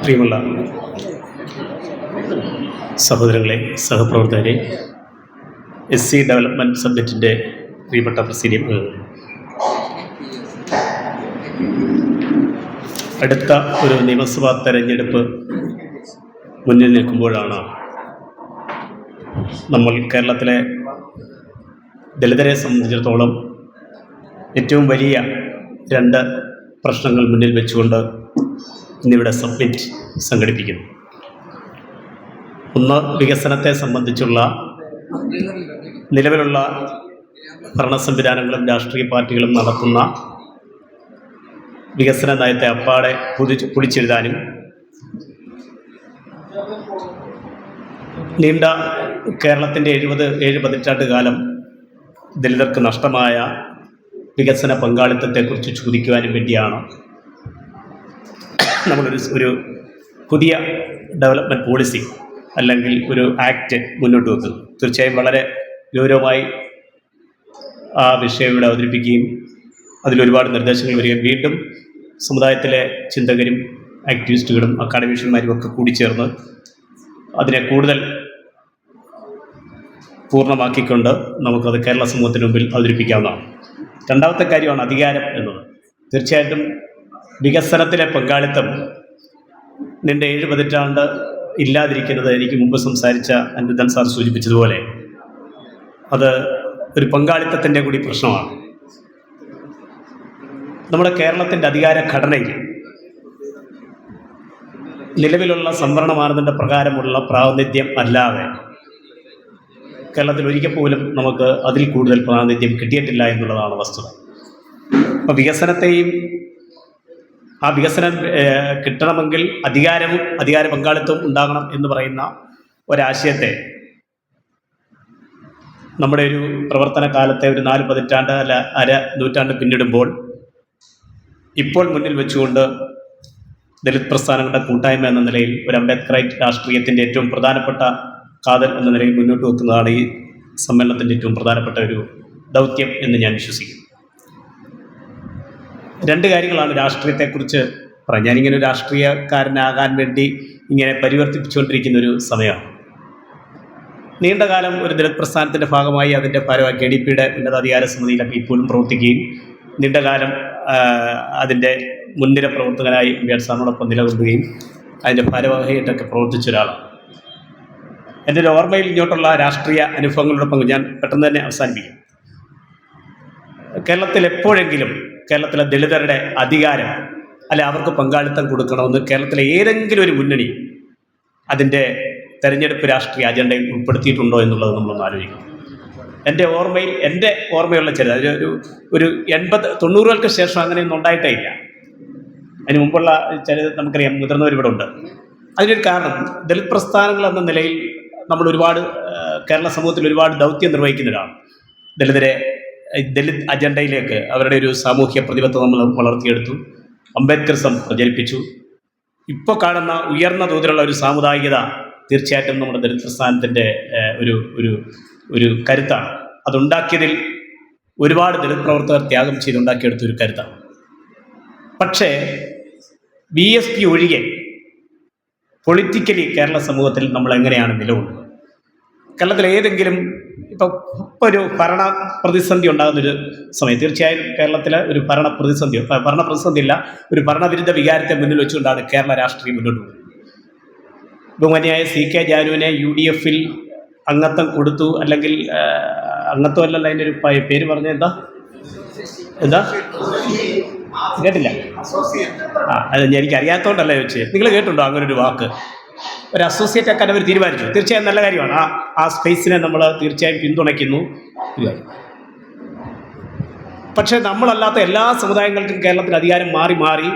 പ്രിയമുള്ള സഹോദരങ്ങളെ, സഹപ്രവർത്തകരെ, SC ഡെവലപ്മെൻറ്റ് സബ്ജക്റ്റിൻ്റെ പ്രിയപ്പെട്ട പ്രസിഡന്റ്, അടുത്ത ഒരു നിയമസഭാ തെരഞ്ഞെടുപ്പ് മുന്നിൽ നിൽക്കുമ്പോഴാണ് നമ്മൾ കേരളത്തിലെ ദളിതരെ സംബന്ധിച്ചിടത്തോളം ഏറ്റവും വലിയ രണ്ട് പ്രശ്നങ്ങൾ മുന്നിൽ വെച്ചുകൊണ്ട് ഇന്നിവിടെ സബ്മിറ്റ് സംഘടിപ്പിക്കുന്നു. ഒന്ന്, വികസനത്തെ സംബന്ധിച്ചുള്ള നിലവിലുള്ള ഭരണ സംവിധാനങ്ങളും രാഷ്ട്രീയ പാർട്ടികളും നടത്തുന്ന വികസന നയത്തെ അപ്പാടെ പൊളിച്ചെഴുതാനും നീണ്ട കേരളത്തിൻ്റെ 7 പതിറ്റാണ്ട് കാലം ദളിതർക്ക് നഷ്ടമായ വികസന പങ്കാളിത്തത്തെക്കുറിച്ച് ചോദിക്കുവാനും വേണ്ടിയാണ് നമ്മളൊരു പുതിയ ഡെവലപ്മെൻറ്റ് പോളിസി അല്ലെങ്കിൽ ഒരു ആക്ട് മുന്നോട്ട് വെക്കുന്നു. തീർച്ചയായും വളരെ ഗൗരവമായി ആ വിഷയം ഇവിടെ അവതരിപ്പിക്കുകയും അതിലൊരുപാട് നിർദ്ദേശങ്ങൾ വരികയും വീണ്ടും സമുദായത്തിലെ ചിന്തകരും ആക്ടിവിസ്റ്റുകളും അക്കാഡമിഷ്യന്മാരും ഒക്കെ കൂടിച്ചേർന്ന് അതിനെ കൂടുതൽ പൂർണ്ണമാക്കിക്കൊണ്ട് നമുക്കത് കേരള സമൂഹത്തിന് മുമ്പിൽ അവതരിപ്പിക്കാവുന്നതാണ്. രണ്ടാമത്തെ കാര്യമാണ് അധികാരം എന്നത്. തീർച്ചയായിട്ടും വികസനത്തിലെ പങ്കാളിത്തം നിൻ്റെ 7 പതിറ്റാണ്ട് ഇല്ലാതിരിക്കുന്നത് എനിക്ക് മുമ്പ് സംസാരിച്ച അനിരുദ്ധൻ സാർ സൂചിപ്പിച്ചതുപോലെ അത് ഒരു പങ്കാളിത്തത്തിൻ്റെ കൂടി പ്രശ്നമാണ്. നമ്മുടെ കേരളത്തിൻ്റെ അധികാര ഘടനയിൽ നിലവിലുള്ള സംവരണ മാനദണ്ഡ പ്രകാരമുള്ള പ്രാതിനിധ്യം അല്ലാതെ കേരളത്തിൽ ഒരിക്കൽ പോലും നമുക്ക് അതിൽ കൂടുതൽ പ്രാതിനിധ്യം കിട്ടിയിട്ടില്ല എന്നുള്ളതാണ് വസ്തുത. അപ്പോൾ വികസനത്തെയും ആ വികസനം കിട്ടണമെങ്കിൽ അധികാര പങ്കാളിത്തവും ഉണ്ടാകണം എന്ന് പറയുന്ന ഒരാശയത്തെ നമ്മുടെ ഒരു പ്രവർത്തന കാലത്തെ ഒരു 4 പതിറ്റാണ്ട് അല്ല അര നൂറ്റാണ്ട് പിന്നിടുമ്പോൾ ഇപ്പോൾ മുന്നിൽ വെച്ചുകൊണ്ട് ദളിത് പ്രസ്ഥാനങ്ങളുടെ കൂട്ടായ്മ എന്ന നിലയിൽ ഒരു അംബേദ്കറൈറ്റ് രാഷ്ട്രീയത്തിൻ്റെ ഏറ്റവും പ്രധാനപ്പെട്ട കാതൽ എന്ന നിലയിൽ മുന്നോട്ട് വെക്കുന്നതാണ് ഈ സമ്മേളനത്തിൻ്റെ ഏറ്റവും പ്രധാനപ്പെട്ട ഒരു ദൗത്യം എന്ന് ഞാൻ വിശ്വസിക്കുന്നു. 2 കാര്യങ്ങളാണ് രാഷ്ട്രീയത്തെക്കുറിച്ച് പറയാം. ഞാനിങ്ങനെ ഒരു രാഷ്ട്രീയക്കാരനാകാൻ വേണ്ടി ഇങ്ങനെ പരിവർത്തിപ്പിച്ചുകൊണ്ടിരിക്കുന്ന ഒരു സമയമാണ്. നീണ്ടകാലം ഒരു ദളിത് പ്രസ്ഥാനത്തിൻ്റെ ഭാഗമായി അതിൻ്റെ ഭാരവാഹി KDPയുടെ ഉന്നതാധികാര സമിതിയിലൊക്കെ ഇപ്പോഴും പ്രവർത്തിക്കുകയും നീണ്ടകാലം അതിൻ്റെ മുൻനിര പ്രവർത്തകനായി അംബേദ്കർ സാറിനോടൊപ്പം നിലകൊള്ളുകയും അതിൻ്റെ ഭാരവാഹിയായിട്ടൊക്കെ പ്രവർത്തിച്ച ഒരാളാണ്. എൻ്റെ ഒരു ഓർമ്മയിൽ ഇങ്ങോട്ടുള്ള രാഷ്ട്രീയ അനുഭവങ്ങളോടൊപ്പം ഞാൻ പെട്ടെന്ന് തന്നെ അവസാനിപ്പിക്കും. കേരളത്തിൽ എപ്പോഴെങ്കിലും കേരളത്തിലെ ദളിതരുടെ അധികാരം അല്ലെ അവർക്ക് പങ്കാളിത്തം കൊടുക്കണമെന്ന് കേരളത്തിലെ ഏതെങ്കിലും ഒരു മുന്നണി അതിൻ്റെ തെരഞ്ഞെടുപ്പ് രാഷ്ട്രീയ അജണ്ടയിൽ ഉൾപ്പെടുത്തിയിട്ടുണ്ടോ എന്നുള്ളത് നമ്മളൊന്ന് ആലോചിക്കണം. എൻ്റെ ഓർമ്മയുള്ള ഒരു 80-90കൾക്ക് ശേഷം അങ്ങനെയൊന്നും ഉണ്ടായിട്ടേ ഇല്ല. അതിന് മുമ്പുള്ള നമുക്കറിയാം, മുതിർന്നവർ ഇവിടെ ഉണ്ട്. അതിനൊരു കാരണം ദളിത് പ്രസ്ഥാനങ്ങൾ എന്ന നിലയിൽ നമ്മൾ കേരള സമൂഹത്തിൽ ഒരുപാട് ദൗത്യം നിർവഹിക്കുന്നവരാണ്. ദളിത് അജണ്ടയിലേക്ക് അവരുടെ ഒരു സാമൂഹ്യ പ്രതിബദ്ധത നമ്മൾ വളർത്തിയെടുത്തു. അംബേദ്കറിസം പ്രചരിപ്പിച്ചു. ഇപ്പോൾ കാണുന്ന ഉയർന്ന തോതിലുള്ള ഒരു സാമുദായികത തീർച്ചയായിട്ടും നമ്മുടെ ദളിത് പ്രസ്ഥാനത്തിൻ്റെ ഒരു കരുത്താണ്. അതുണ്ടാക്കിയതിൽ ഒരുപാട് ദളിത് പ്രവർത്തകർ ത്യാഗം ചെയ്തുണ്ടാക്കിയെടുത്ത ഒരു കരുത്താണ്. പക്ഷേ BSP ഒഴികെ പൊളിറ്റിക്കലി കേരള സമൂഹത്തിൽ നമ്മൾ എങ്ങനെയാണ് നിലകൊള്ളുന്നത്? കേരളത്തിൽ ഏതെങ്കിലും ഇപ്പോൾ ഒരു ഭരണ പ്രതിസന്ധി ഉണ്ടാകുന്നൊരു സമയം, തീർച്ചയായും കേരളത്തിലെ ഒരു ഭരണ പ്രതിസന്ധിയല്ല, ഒരു ഭരണവിരുദ്ധ വികാരത്തെ മുന്നിൽ വെച്ചുകൊണ്ടാണ് കേരള രാഷ്ട്രീയം മുന്നോട്ട് പോകുന്നത്. ബഹുമാന്യായ CK ജാനുവിനെ UDFൽ അംഗത്വം കൊടുത്തു, അല്ലെങ്കിൽ അംഗത്വമല്ലല്ലോ അതിൻ്റെ ഒരു പേര് പറഞ്ഞ എന്താ കേട്ടില്ല? അത് എനിക്ക് അറിയാത്തതുകൊണ്ടല്ല ചോദിച്ചത്. നിങ്ങൾ കേട്ടുണ്ടോ അങ്ങനെ ഒരു വാക്ക്? ഒരു അസോസിയേറ്റ് ആക്കാൻ അവർ തീരുമാനിച്ചു. തീർച്ചയായും നല്ല കാര്യമാണ്. ആ സ്പേസിനെ നമ്മൾ തീർച്ചയായും പിന്തുണയ്ക്കുന്നു. പക്ഷേ നമ്മളല്ലാത്ത എല്ലാ സമുദായങ്ങൾക്കും കേരളത്തിൽ അധികാരം മാറി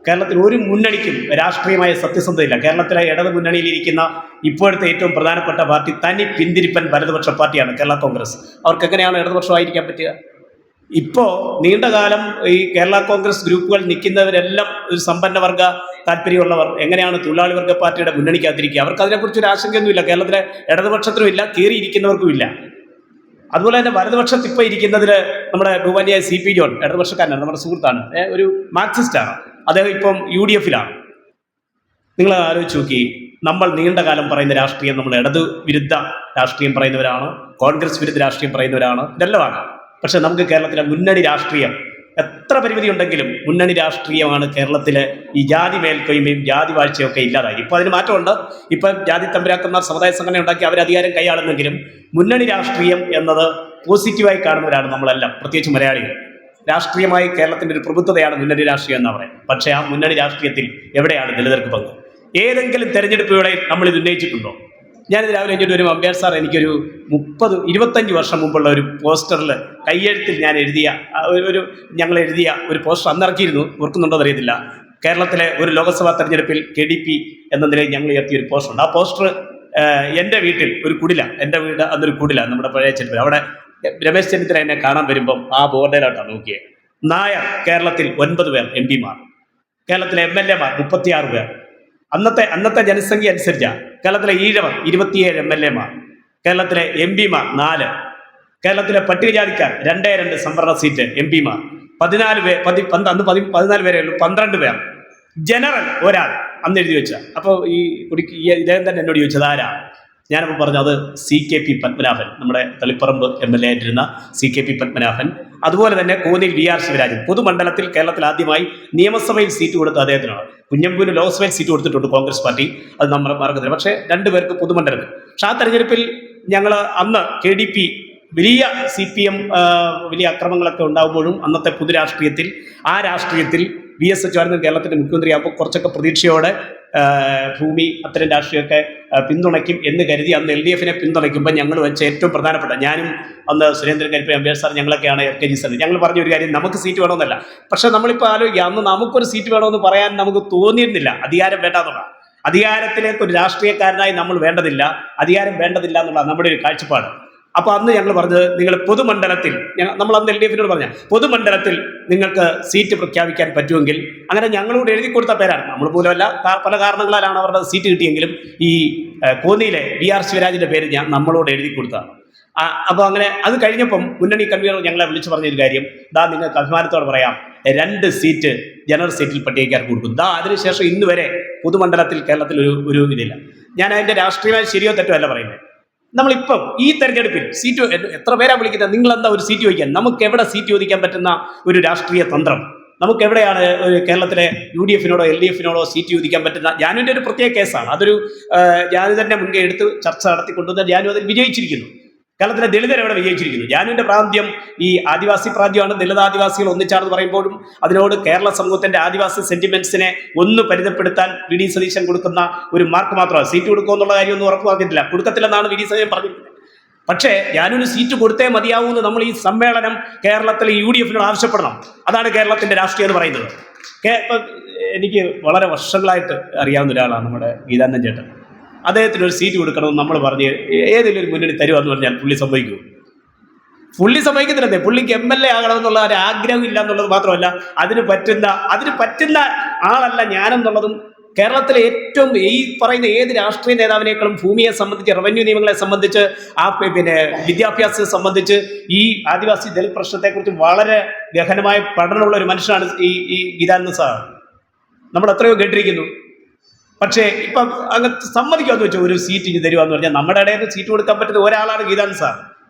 കേരളത്തിൽ ഒരു മുന്നണിക്കും രാഷ്ട്രീയമായ സത്യസന്ധതയില്ല. കേരളത്തിലെ ഇടത് മുന്നണിയിലിരിക്കുന്ന ഇപ്പോഴത്തെ ഏറ്റവും പ്രധാനപ്പെട്ട പാർട്ടി തനി പിന്തിരിപ്പൻ വലതുപക്ഷ പാർട്ടിയാണ് കേരള കോൺഗ്രസ്. അവർക്ക് എങ്ങനെയാണ് ഇടതുപക്ഷമായിരിക്കാൻ പറ്റുക? ഇപ്പോൾ നീണ്ടകാലം ഈ കേരള കോൺഗ്രസ് ഗ്രൂപ്പുകൾ നിൽക്കുന്നവരെല്ലാം ഒരു സമ്പന്ന വർഗ താല്പര്യമുള്ളവർ എങ്ങനെയാണ് തൊഴിലാളി വർഗ പാർട്ടിയുടെ മുന്നണിക്കകത്തിരിക്കുക? അവർക്ക് അതിനെക്കുറിച്ചൊരു ആശങ്കയൊന്നുമില്ല. കേരളത്തിലെ ഇടതുപക്ഷത്തിനും ഇല്ല, കയറിയിരിക്കുന്നവർക്കും ഇല്ല. അതുപോലെ തന്നെ വലതുപക്ഷത്ത് ഇപ്പോൾ ഇരിക്കുന്നതിൽ നമ്മുടെ ബഹുമാന്യായ CP ജോൺ ഇടതുപക്ഷക്കാരനാണ്, നമ്മുടെ സുഹൃത്താണ്, ഒരു മാർക്സിസ്റ്റാണ്. അദ്ദേഹം ഇപ്പം UDFലാണ്. നിങ്ങൾ ആലോചിച്ച് നോക്കി, നമ്മൾ നീണ്ട കാലം പറയുന്ന രാഷ്ട്രീയം, നമ്മൾ ഇടതു വിരുദ്ധ രാഷ്ട്രീയം പറയുന്നവരാണ്, കോൺഗ്രസ് വിരുദ്ധ രാഷ്ട്രീയം പറയുന്നവരാണ്, ഇതെല്ലാമാണ്. പക്ഷെ നമുക്ക് കേരളത്തിലെ മുന്നണി രാഷ്ട്രീയം എത്ര പരിമിതി ഉണ്ടെങ്കിലും മുന്നണി രാഷ്ട്രീയമാണ് കേരളത്തിലെ ഈ ജാതി മേൽക്കൊയ്മയും ജാതി വാഴ്ചയൊക്കെ ഇല്ലാതായി. ഇപ്പോൾ അതിന് മാറ്റമുണ്ട്. ഇപ്പം ജാതി തമ്പുരാക്കന്മാർ സമുദായ സംഘടന ഉണ്ടാക്കി അവർ അധികാരം കൈയാളുന്നെങ്കിലും മുന്നണി രാഷ്ട്രീയം എന്നത് പോസിറ്റീവായി കാണുന്നവരാണ് നമ്മളെല്ലാം, പ്രത്യേകിച്ച് മലയാളികൾ. രാഷ്ട്രീയമായി കേരളത്തിൻ്റെ ഒരു പ്രബുദ്ധതയാണ് മുന്നണി രാഷ്ട്രീയം എന്ന് പറയുന്നത്. പക്ഷേ ആ മുന്നണി രാഷ്ട്രീയത്തിൽ എവിടെയാണ് ദളിതർക്ക് പങ്ക്? ഏതെങ്കിലും തെരഞ്ഞെടുപ്പുകളെ നമ്മൾ ഇത് ഉന്നയിച്ചിട്ടുണ്ടോ? ഞാനിത് രാവിലെ കഴിഞ്ഞിട്ട് ഒരു അമ്പയർ സാർ എനിക്കൊരു 25 വർഷം മുമ്പുള്ള ഒരു പോസ്റ്ററിൽ കയ്യെഴുത്തിൽ ഞാൻ എഴുതിയ ഞങ്ങൾ എഴുതിയ ഒരു പോസ്റ്റർ അന്നിറക്കിയിരുന്നു, ഓർക്കുന്നുണ്ടോ എന്നറിയത്തില്ല. കേരളത്തിലെ ഒരു ലോക്സഭാ തെരഞ്ഞെടുപ്പിൽ KDP എന്ന നിലയിൽ ഞങ്ങൾ ഉയർത്തിയ ഒരു പോസ്റ്ററുണ്ട്. ആ പോസ്റ്റർ എൻ്റെ വീട്ടിൽ ഒരു കുടില, എൻ്റെ വീട് അന്നൊരു കുടില, നമ്മുടെ പഴയ ചെരുപ്പ്, അവിടെ രമേശ് ചെന്നിത്തല എന്നെ കാണാൻ വരുമ്പം ആ ബോർഡിലോട്ടാണ് നോക്കിയത്. നായർ കേരളത്തിൽ 9 പേർ MP മാർ, കേരളത്തിലെ MLA മാർ 36 പേർ. അന്നത്തെ ജനസംഖ്യ അനുസരിച്ചാണ്. കേരളത്തിലെ ഈഴവർ 27 MLA മാർ, കേരളത്തിലെ MP മാർ 4, കേരളത്തിലെ പട്ടികജാതിക്കാർ 2 സംവരണ സീറ്റ് MP മാർ 14 പേർ, അന്ന് 14 പേരേ ഉള്ളൂ, 12 പേർ. ജനറൽ ഒരാൾ അന്ന് എഴുതി വെച്ച. അപ്പോൾ ഇദ്ദേഹം തന്നെ എന്നോട് ചോദിച്ചത് ആരാ? ഞാനപ്പോൾ പറഞ്ഞു അത് CKP പത്മനാഭൻ, നമ്മുടെ തളിപ്പറമ്പ് MLA ആയിട്ടിരുന്ന CKP പത്മനാഭൻ. അതുപോലെ തന്നെ കോന്നിയിൽ VR ശിവരാജൻ. പൊതുമണ്ഡലത്തിൽ കേരളത്തിൽ ആദ്യമായി നിയമസഭയിൽ സീറ്റ് കൊടുത്ത അദ്ദേഹത്തിനാണ്. കുഞ്ഞമ്പൂരിന് ലോക്സഭയിൽ സീറ്റ് കൊടുത്തിട്ടുണ്ട് കോൺഗ്രസ് പാർട്ടി, അത് നമ്മൾ മറക്കത്തില്ല. പക്ഷേ 2 പേർക്ക് പൊതുമണ്ഡലത്തിൽ. പക്ഷേ ആ തെരഞ്ഞെടുപ്പിൽ ഞങ്ങൾ അന്ന് KDP വലിയ CPM വലിയ അക്രമങ്ങളൊക്കെ ഉണ്ടാകുമ്പോഴും അന്നത്തെ പൊതുരാഷ്ട്രീയത്തിൽ ആ രാഷ്ട്രീയത്തിൽ VS അച്യുതാനന്ദൻ കേരളത്തിൻ്റെ മുഖ്യമന്ത്രിയാകുമ്പോൾ കുറച്ചൊക്കെ പ്രതീക്ഷയോടെ ഭൂമി അത്തരം രാഷ്ട്രീയമൊക്കെ പിന്തുണയ്ക്കും എന്ന് കരുതി അന്ന് LDF-നെ പിന്തുണയ്ക്കുമ്പോൾ ഞങ്ങൾ വെച്ച ഏറ്റവും പ്രധാനപ്പെട്ട, ഞാനും അന്ന് സുരേന്ദ്രൻ കരിപ്പ, അമ്പയർ സാർ, ഞങ്ങളൊക്കെയാണ് FKG സാർ, ഞങ്ങൾ പറഞ്ഞ ഒരു കാര്യം, നമുക്ക് സീറ്റ് വേണമെന്നല്ല. പക്ഷെ നമ്മളിപ്പോൾ ആലോചിക്കുക, അന്ന് നമുക്കൊരു സീറ്റ് വേണമെന്ന് പറയാൻ നമുക്ക് തോന്നിയിരുന്നില്ല. അധികാരം വേണ്ടാന്നുള്ള, അധികാരത്തിലേക്ക് ഒരു രാഷ്ട്രീയക്കാരനായി നമ്മൾ വേണ്ടതില്ല, അധികാരം വേണ്ടതില്ല എന്നുള്ള നമ്മുടെ ഒരു കാഴ്ചപ്പാട്. അപ്പോൾ അന്ന് ഞങ്ങൾ പറഞ്ഞത്, നിങ്ങൾ പൊതുമണ്ഡലത്തിൽ, നമ്മൾ അന്ന് LDF-നോട് പറഞ്ഞ പൊതുമണ്ഡലത്തിൽ നിങ്ങൾക്ക് സീറ്റ് പ്രഖ്യാപിക്കാൻ പറ്റുമെങ്കിൽ, അങ്ങനെ ഞങ്ങളോട് എഴുതി കൊടുത്ത പേരാണ്. നമ്മൾ പോലുമല്ല, പല കാരണങ്ങളാലാണ് അവരുടെ സീറ്റ് കിട്ടിയെങ്കിലും ഈ കോന്നിയിലെ VR ശിവരാജിൻ്റെ പേര് നമ്മളോട് എഴുതി കൊടുത്തതാണ്. അപ്പോൾ അങ്ങനെ അത് കഴിഞ്ഞപ്പം മുന്നണി കൺവീനർ ഞങ്ങളെ വിളിച്ചു പറഞ്ഞൊരു കാര്യം, നിങ്ങൾക്ക് അഭിമാനത്തോടെ പറയാം, 2 സീറ്റ് ജനറൽ സീറ്റിൽ പട്ടികക്കാർക്ക് കൊടുക്കും. അതിനുശേഷം ഇന്ന് വരെ പൊതുമണ്ഡലത്തിൽ കേരളത്തിൽ ഒരു ഇതില്ല. ഞാൻ അതിൻ്റെ രാഷ്ട്രീയമായി ശരിയോ തെറ്റോ അല്ല പറയുന്നത്. നമ്മളിപ്പം ഈ തെരഞ്ഞെടുപ്പിൽ സീറ്റ് എത്ര പേരാ വിളിക്കുന്നത്? നിങ്ങളെന്താ ഒരു സീറ്റ് ചോദിക്കാൻ? നമുക്ക് എവിടെ സീറ്റ് ചോദിക്കാൻ പറ്റുന്ന ഒരു രാഷ്ട്രീയ തന്ത്രം? നമുക്ക് എവിടെയാണ് കേരളത്തിലെ UDF-നോടോ LDF-നോടോ സീറ്റ് ചോദിക്കാൻ പറ്റുന്ന? ജാനുവിൻ്റെ ഒരു പ്രത്യേക കേസാണ്. അതൊരു ജാനു തന്നെ മുൻകൈ എടുത്ത് ചർച്ച നടത്തിക്കൊണ്ടുവന്ന ജാനു അതിൽ വിജയിച്ചിരിക്കുന്നു. കേരളത്തിലെ ദളിതർ എവിടെ വിജയിച്ചിരിക്കുന്നു? ജാനുവിൻ്റെ പ്രാന്ത്യം ഈ ആദിവാസി പ്രാന്ത്യമാണ്. ദളിതാദിവാസികൾ ഒന്നിച്ചാണെന്ന് പറയുമ്പോഴും അതിനോട് കേരള സമൂഹത്തിൻ്റെ ആദിവാസി സെന്റിമെന്റ്സിനെ ഒന്ന് പരിധപ്പെടുത്താൻ VD സതീശൻ കൊടുക്കുന്ന ഒരു മാർക്ക് മാത്രമാണ്. സീറ്റ് കൊടുക്കുമോ എന്നുള്ള കാര്യമൊന്നും ഉറപ്പ് പറഞ്ഞിട്ടില്ല, കൊടുക്കത്തില്ലെന്നാണ് VD സതീശൻ പറഞ്ഞിരിക്കുന്നത്. പക്ഷേ ഞാനൊരു സീറ്റ് കൊടുത്തേ മതിയാവൂ എന്ന് നമ്മൾ ഈ സമ്മേളനം കേരളത്തിലെ UDF-നോട് ആവശ്യപ്പെടണം. അതാണ് കേരളത്തിൻ്റെ രാഷ്ട്രീയം എന്ന് പറയുന്നത്. എനിക്ക് വളരെ വർഷങ്ങളായിട്ട് അറിയാവുന്ന ഒരാളാണ് നമ്മുടെ ഗീതാനന്ദൻ ചേട്ടൻ. അദ്ദേഹത്തിന് ഒരു സീറ്റ് കൊടുക്കണമെന്ന് നമ്മൾ പറഞ്ഞ് ഏതെങ്കിലും ഒരു മുന്നണി തരുമെന്ന് പറഞ്ഞാൽ പുള്ളി സമ്മതിക്കുമോ? പുള്ളി സമ്മതിക്കത്തില്ലേ. പുള്ളിക്ക് MLA ആകണമെന്നുള്ള ഒരു ആഗ്രഹം ഇല്ല എന്നുള്ളത് മാത്രമല്ല, അതിന് പറ്റുന്ന ആളല്ല ഞാനെന്നുള്ളതും. കേരളത്തിലെ ഏറ്റവും ഈ പറയുന്ന ഏത് രാഷ്ട്രീയ നേതാവിനേക്കാളും ഭൂമിയെ സംബന്ധിച്ച്, റവന്യൂ നിയമങ്ങളെ സംബന്ധിച്ച്, വിദ്യാഭ്യാസത്തെ സംബന്ധിച്ച്, ഈ ആദിവാസി ദളിത് പ്രശ്നത്തെക്കുറിച്ച് വളരെ ഗഹനമായ പഠനമുള്ള ഒരു മനുഷ്യനാണ് ഈ ഗീതാനന്ദ സാർ. നമ്മൾ എത്രയോ കേട്ടിരിക്കുന്നു. പക്ഷേ ഇപ്പം അങ്ങ് സമ്മതിക്കാമെന്ന് വെച്ചാൽ ഒരു സീറ്റ് ഇനി തരുവാന്ന് പറഞ്ഞാൽ നമ്മുടെ ഇടയിൽ സീറ്റ് കൊടുക്കാൻ പറ്റുന്ന ഒരാളാണ് ഗീതാനന്ദ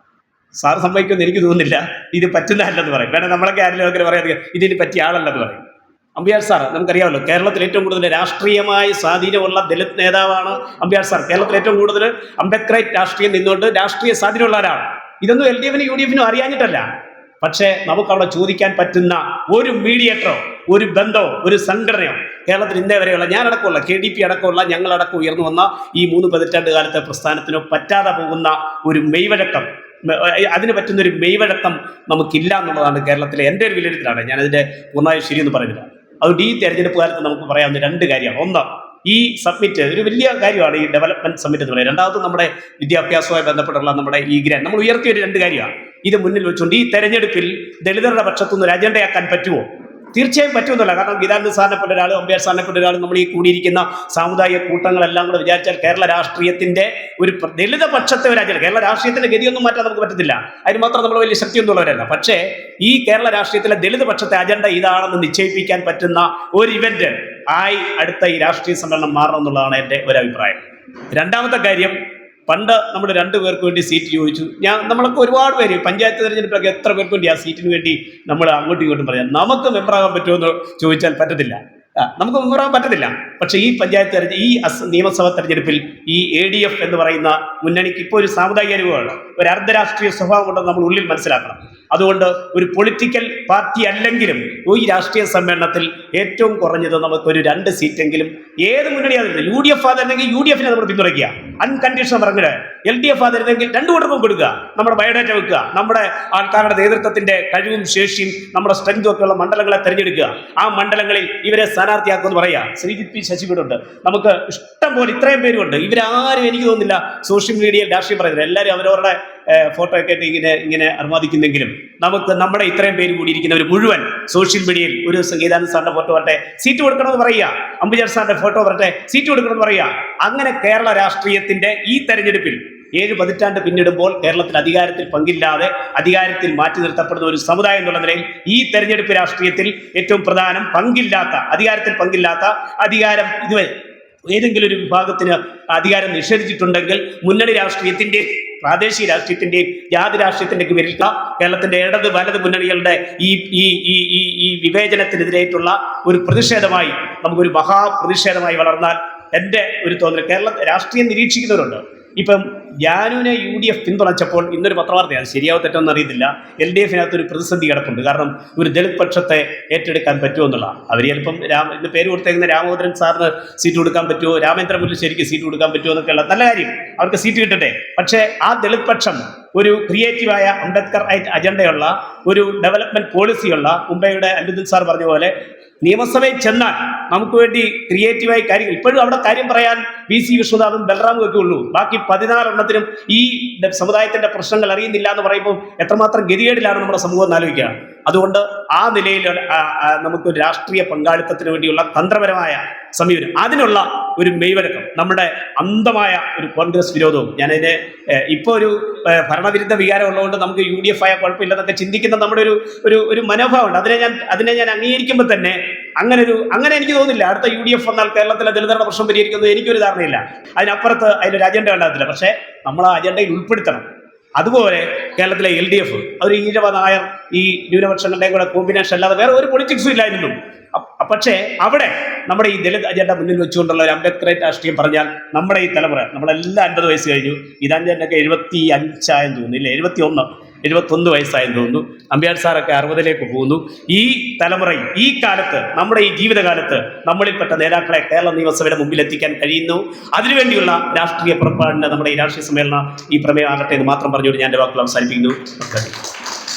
സാർ സമ്മതിക്കുമെന്ന് എനിക്ക് തോന്നുന്നില്ല. ഇത് പറ്റുന്ന അല്ലെന്ന് പറയും. വേണം നമ്മളൊക്കെ ആരെങ്കിലും പറയാം ഇതിന് പറ്റിയ ആളല്ലെന്ന് പറയും. അമ്പയാർ സാർ നമുക്കറിയാമല്ലോ, കേരളത്തിൽ ഏറ്റവും കൂടുതൽ രാഷ്ട്രീയമായ സ്വാധീനമുള്ള ദളിത് നേതാവാണ് അമ്പയാർ സാർ. കേരളത്തിൽ ഏറ്റവും കൂടുതൽ അംബേദ്കറേറ്റ് രാഷ്ട്രീയം നിന്നുകൊണ്ട് രാഷ്ട്രീയ സ്വാധീനമുള്ള ഒരാളാണ്. ഇതൊന്നും LDF-നും UDF-നും അറിയാഞ്ഞിട്ടല്ല. പക്ഷേ നമുക്കവിടെ ചോദിക്കാൻ പറ്റുന്ന ഒരു മീഡിയേറ്ററോ ഒരു ബന്ധമോ ഒരു സംഘടനയോ കേരളത്തിൽ ഇന്നേ വരെയുള്ള, ഞാനടക്കമുള്ള KDP അടക്കമുള്ള ഞങ്ങളടക്കം ഉയർന്നു വന്ന ഈ 3 പതിറ്റാണ്ട് കാലത്തെ പ്രസ്ഥാനത്തിനോ പറ്റാതെ പോകുന്ന ഒരു മെയ്വഴക്കം, അതിന് പറ്റുന്നൊരു മെയ്വഴക്കം നമുക്കില്ല എന്നുള്ളതാണ് കേരളത്തിലെ എൻ്റെ ഒരു വിലയിരുത്തലാണ്. ഞാനതിൻ്റെ പൂർണ്ണമായും ശരിയെന്ന് പറയുന്നില്ല. അതുകൊണ്ട് ഈ തെരഞ്ഞെടുപ്പ് കാലത്ത് നമുക്ക് പറയാവുന്ന 2 കാര്യമാണ്. ഒന്ന്, ഈ സബ്മിറ്റ് ഒരു വലിയ കാര്യമാണ്, ഈ ഡെവലപ്മെന്റ് സബ്മിറ്റ് എന്ന് പറയുന്നത്. രണ്ടാമത്, നമ്മുടെ വിദ്യാഭ്യാസവുമായി ബന്ധപ്പെട്ടുള്ള നമ്മുടെ ഈ ഗ്രാൻഡ് നമ്മൾ ഉയർത്തിയ ഒരു 2 കാര്യമാണ്. ഇത് മുന്നിൽ വെച്ചുകൊണ്ട് ഈ തെരഞ്ഞെടുപ്പിൽ ദളിതരുടെ പക്ഷത്തുനിന്ന് ഒരു അജണ്ടയാക്കാൻ പറ്റുമോ? തീർച്ചയായും പറ്റുമെന്നല്ല. കാരണം ഗീതാനന്ദ സാറിനെ പോലെ ഒരാൾ, അമ്പയർ സാറിനെ പോലെ ഒരാൾ, നമ്മൾ ഈ കൂടിയിരിക്കുന്ന സാമുദായിക കൂട്ടങ്ങളെല്ലാം കൂടെ വിചാരിച്ചാൽ കേരള രാഷ്ട്രീയത്തിന്റെ ഒരു ദളിത പക്ഷത്തെ ഒരു അജണ്ട, കേരള രാഷ്ട്രീയത്തിന്റെ ഗതിയൊന്നും മാറ്റാൻ നമുക്ക് പറ്റത്തില്ല. അതിന് മാത്രം നമ്മൾ വലിയ ശക്തിയൊന്നുമുള്ളവരല്ല. പക്ഷേ ഈ കേരള രാഷ്ട്രീയത്തിലെ ദളിത പക്ഷത്തെ അജണ്ട ഇതാണെന്ന് നിശ്ചയിപ്പിക്കാൻ പറ്റുന്ന ഒരു ഇവന്റ് ആയി അടുത്ത ഈ രാഷ്ട്രീയ സമ്മേളനം മാറണം എന്നുള്ളതാണ് എൻ്റെ ഒരു അഭിപ്രായം. രണ്ടാമത്തെ കാര്യം, പണ്ട് നമ്മൾ 2 പേർക്ക് വേണ്ടി സീറ്റ് ചോദിച്ചു. നമ്മളൊക്കെ ഒരുപാട് പേര് പഞ്ചായത്ത് തെരഞ്ഞെടുപ്പൊക്കെ എത്ര പേർക്ക് വേണ്ടി ആ സീറ്റിന് വേണ്ടി നമ്മൾ അങ്ങോട്ടും ഇങ്ങോട്ടും പറയാം. നമുക്ക് മെമ്പറാകാൻ പറ്റുമോ എന്ന് ചോദിച്ചാൽ പറ്റത്തില്ല, നമുക്ക് മെമ്പറാകാൻ പറ്റത്തില്ല. പക്ഷേ ഈ നിയമസഭാ തെരഞ്ഞെടുപ്പിൽ ഈ ADF എന്ന് പറയുന്ന മുന്നണിക്ക് ഇപ്പോൾ ഒരു സാമുദായിക അനുഭവമാണ്, ഒരു അർദ്ധരാഷ്ട്രീയ സ്വഭാവം ഉണ്ടെന്ന് നമ്മൾ ഉള്ളിൽ മനസ്സിലാക്കണം. അതുകൊണ്ട് ഒരു പൊളിറ്റിക്കൽ പാർട്ടി അല്ലെങ്കിലും ഈ രാഷ്ട്രീയ സമ്മേളനത്തിൽ ഏറ്റവും കുറഞ്ഞത് നമുക്കൊരു 2 സീറ്റെങ്കിലും ഏത് മുന്നണിയാണെങ്കിലും UDF ആയിരുന്നെങ്കിൽ UDF നമ്മൾ പിന്തുണയ്ക്കുക, അൺകണ്ടീഷണൽ പറഞ്ഞിട്ട്. LDF ആയിരുന്നെങ്കിൽ 2 കൂട്ടർക്കും കൊടുക്കുക, നമ്മുടെ ബയോഡേറ്റ വെക്കുക, നമ്മുടെ ആൾക്കാരുടെ നേതൃത്വത്തിന്റെ കഴിവും ശേഷിയും നമ്മുടെ സ്ട്രെങ്തും ഒക്കെയുള്ള മണ്ഡലങ്ങളെ തിരഞ്ഞെടുക്കുക. ആ മണ്ഡലങ്ങളിൽ ഇവരെ സ്ഥാനാർത്ഥിയാക്കുമെന്ന് പറയുക. ശ്രീജിത്ത് P. ശശികുടുണ്ട്, നമുക്ക് ഇഷ്ടം പോലെ ഇത്രയും പേരുണ്ട്. ഇവരാരും എനിക്ക് തോന്നുന്നില്ല സോഷ്യൽ മീഡിയയിൽ രാഷ്ട്രീയം പറയുന്നത്. എല്ലാവരും അവരവരുടെ ഫോട്ടോ ഒക്കെ ആയിട്ട് ഇങ്ങനെ അർമാദിക്കുന്നെങ്കിലും നമുക്ക് നമ്മുടെ ഇത്രയും പേര് കൂടി ഇരിക്കുന്നവർ മുഴുവൻ സോഷ്യൽ മീഡിയയിൽ ഒരു സംഗീതാനന്ദ സാറിന്റെ ഫോട്ടോ വരട്ടെ, സീറ്റ് കൊടുക്കണമെന്ന് പറയുക, അംബിജർ സാറിന്റെ ഫോട്ടോ വരട്ടെ, സീറ്റ് കൊടുക്കണമെന്ന് പറയുക. അങ്ങനെ കേരള രാഷ്ട്രീയത്തിന്റെ ഈ തെരഞ്ഞെടുപ്പിൽ 7 പതിറ്റാണ്ട് പിന്നിടുമ്പോൾ കേരളത്തിൽ അധികാരത്തിൽ പങ്കില്ലാതെ അധികാരത്തിൽ മാറ്റി നിർത്തപ്പെടുന്ന ഒരു സമുദായം എന്നുള്ള നിലയിൽ ഈ തെരഞ്ഞെടുപ്പ് രാഷ്ട്രീയത്തിൽ ഏറ്റവും പ്രധാനം അധികാരത്തിൽ പങ്കില്ലാത്ത അധികാരം ഇതുവരെ ഏതെങ്കിലും ഒരു വിഭാഗത്തിന് അധികാരം നിഷേധിച്ചിട്ടുണ്ടെങ്കിൽ മുന്നണി രാഷ്ട്രീയത്തിന്റെ, പ്രാദേശിക രാഷ്ട്രീയത്തിന്റെയും ജാതി രാഷ്ട്രീയത്തിന്റെയൊക്കെ പേരിൽ കേരളത്തിന്റെ ഇടത് വലത് മുന്നണികളുടെ ഈ വിവേചനത്തിനെതിരായിട്ടുള്ള ഒരു പ്രതിഷേധമായി, നമുക്കൊരു മഹാപ്രതിഷേധമായി വളർന്നാൽ എൻ്റെ ഒരു തോന്നൽ. കേരള രാഷ്ട്രീയം നിരീക്ഷിക്കുന്നവരുണ്ട്. ഇപ്പം ജാനുവിനെ UDF പിന്തുണച്ചപ്പോൾ ഇന്നൊരു പത്രവാർത്തയാണ്, ശരിയാവോ തെറ്റൊന്നും അറിയത്തില്ല, LDFിനകത്ത് ഒരു പ്രതിസന്ധി കിടപ്പുണ്ട്. കാരണം ഒരു ദളിത് പക്ഷത്തെ ഏറ്റെടുക്കാൻ പറ്റുമോ എന്നുള്ള. അവർ ചിലപ്പം ഇന്ന് പേര് കൊടുത്തേക്കുന്ന രാമോദരൻ സാറിന് സീറ്റ് കൊടുക്കാൻ പറ്റുമോ, രാമേന്ദ്ര മുല്ലശ്ശേരിക്ക് സീറ്റ് കൊടുക്കാൻ പറ്റുമോ എന്നൊക്കെയുള്ള നല്ല കാര്യം, അവർക്ക് സീറ്റ് കിട്ടട്ടെ. പക്ഷേ ആ ദളിത് പക്ഷം ഒരു ക്രിയേറ്റീവായ അംബേദ്കർ അജണ്ടയുള്ള ഒരു ഡെവലപ്മെന്റ് പോളിസിയുള്ള, മുംബൈയുടെ അനിരുദ്ധൻ സാർ പറഞ്ഞ പോലെ നിയമസഭയിൽ ചെന്നാൽ നമുക്ക് വേണ്ടി ക്രിയേറ്റീവായി കാര്യങ്ങൾ, ഇപ്പോഴും അവിടെ കാര്യം പറയാൻ VC വിശ്വനാഥും ബലറാമും ഒക്കെ ഉള്ളൂ. ബാക്കി 14 എണ്ണത്തിനും ഈ സമുദായത്തിന്റെ പ്രശ്നങ്ങൾ അറിയുന്നില്ല എന്ന് പറയുമ്പോൾ എത്രമാത്രം ഗതികേടിലാണ് നമ്മുടെ സമൂഹം എന്ന് ആലോചിക്കുക. അതുകൊണ്ട് ആ നിലയിൽ നമുക്ക് രാഷ്ട്രീയ പങ്കാളിത്തത്തിന് വേണ്ടിയുള്ള തന്ത്രപരമായ സമീപനം, അതിനുള്ള ഒരു മെയ്വഴക്കം, നമ്മുടെ അന്ധമായ ഒരു കോൺഗ്രസ് വിരോധവും, ഞാനതിനെ ഇപ്പോൾ ഒരു ഭരണവിരുദ്ധ വികാരം ഉള്ളതുകൊണ്ട് നമുക്ക് UDF ആയ കുഴപ്പമില്ലെന്നൊക്കെ ചിന്തിക്കുന്ന നമ്മുടെ ഒരു മനോഭാവമുണ്ട്. അതിനെ ഞാൻ അംഗീകരിക്കുമ്പോൾ തന്നെ അങ്ങനെ എനിക്ക് തോന്നുന്നില്ല അടുത്ത UDF വന്നാൽ കേരളത്തിലെ ദളിതരുടെ പ്രശ്നം പരിഹരിക്കുന്നത് എനിക്കൊരു ധാരണയില്ല. അതിനപ്പുറത്ത് അതിനൊരു അജണ്ട ഉണ്ടാകത്തില്ല. പക്ഷേ നമ്മൾ ആ അജണ്ടയിൽ ഉൾപ്പെടുത്തണം. അതുപോലെ കേരളത്തിലെ LDF ഒരു ഈഴവ നായർ ഈ ന്യൂനപക്ഷങ്ങളുടെയും കൂടെ കോമ്പിനേഷൻ അല്ലാതെ വേറെ ഒരു പൊളിറ്റിക്സും ഇല്ലായിരുന്നു. പക്ഷേ അവിടെ നമ്മുടെ ഈ ദളിത് അജണ്ട മുന്നിൽ വെച്ചുകൊണ്ടുള്ള ഒരു അംബേദ്കറേറ്റ് രാഷ്ട്രീയം പറഞ്ഞാൽ നമ്മുടെ ഈ തലമുറ, നമ്മളെല്ലാം 50 വയസ്സ് കഴിഞ്ഞു, ഇതാഞ്ചനൊക്കെ 75 ആയെന്ന് തോന്നുന്നു, ഇല്ല 71 വയസ്സായെന്ന് തോന്നുന്നു, അമ്പ്യാർ സാറൊക്കെ 60ലേക്ക് പോകുന്നു. ഈ തലമുറയിൽ ഈ കാലത്ത്, നമ്മുടെ ഈ ജീവിതകാലത്ത് നമ്മളിൽപ്പെട്ട നേതാക്കളെ കേരള നിയമസഭയുടെ മുമ്പിൽ എത്തിക്കാൻ കഴിയുന്നു. അതിനുവേണ്ടിയുള്ള രാഷ്ട്രീയ പുറപ്പാടിന് നമ്മുടെ ഈ രാഷ്ട്രീയ സമ്മേളനം ഈ പ്രമേയമാകട്ടെ എന്ന് മാത്രം പറഞ്ഞുകൊണ്ട് ഞാൻ എൻ്റെ വാക്കുകൾ അവസാനിപ്പിക്കുന്നു.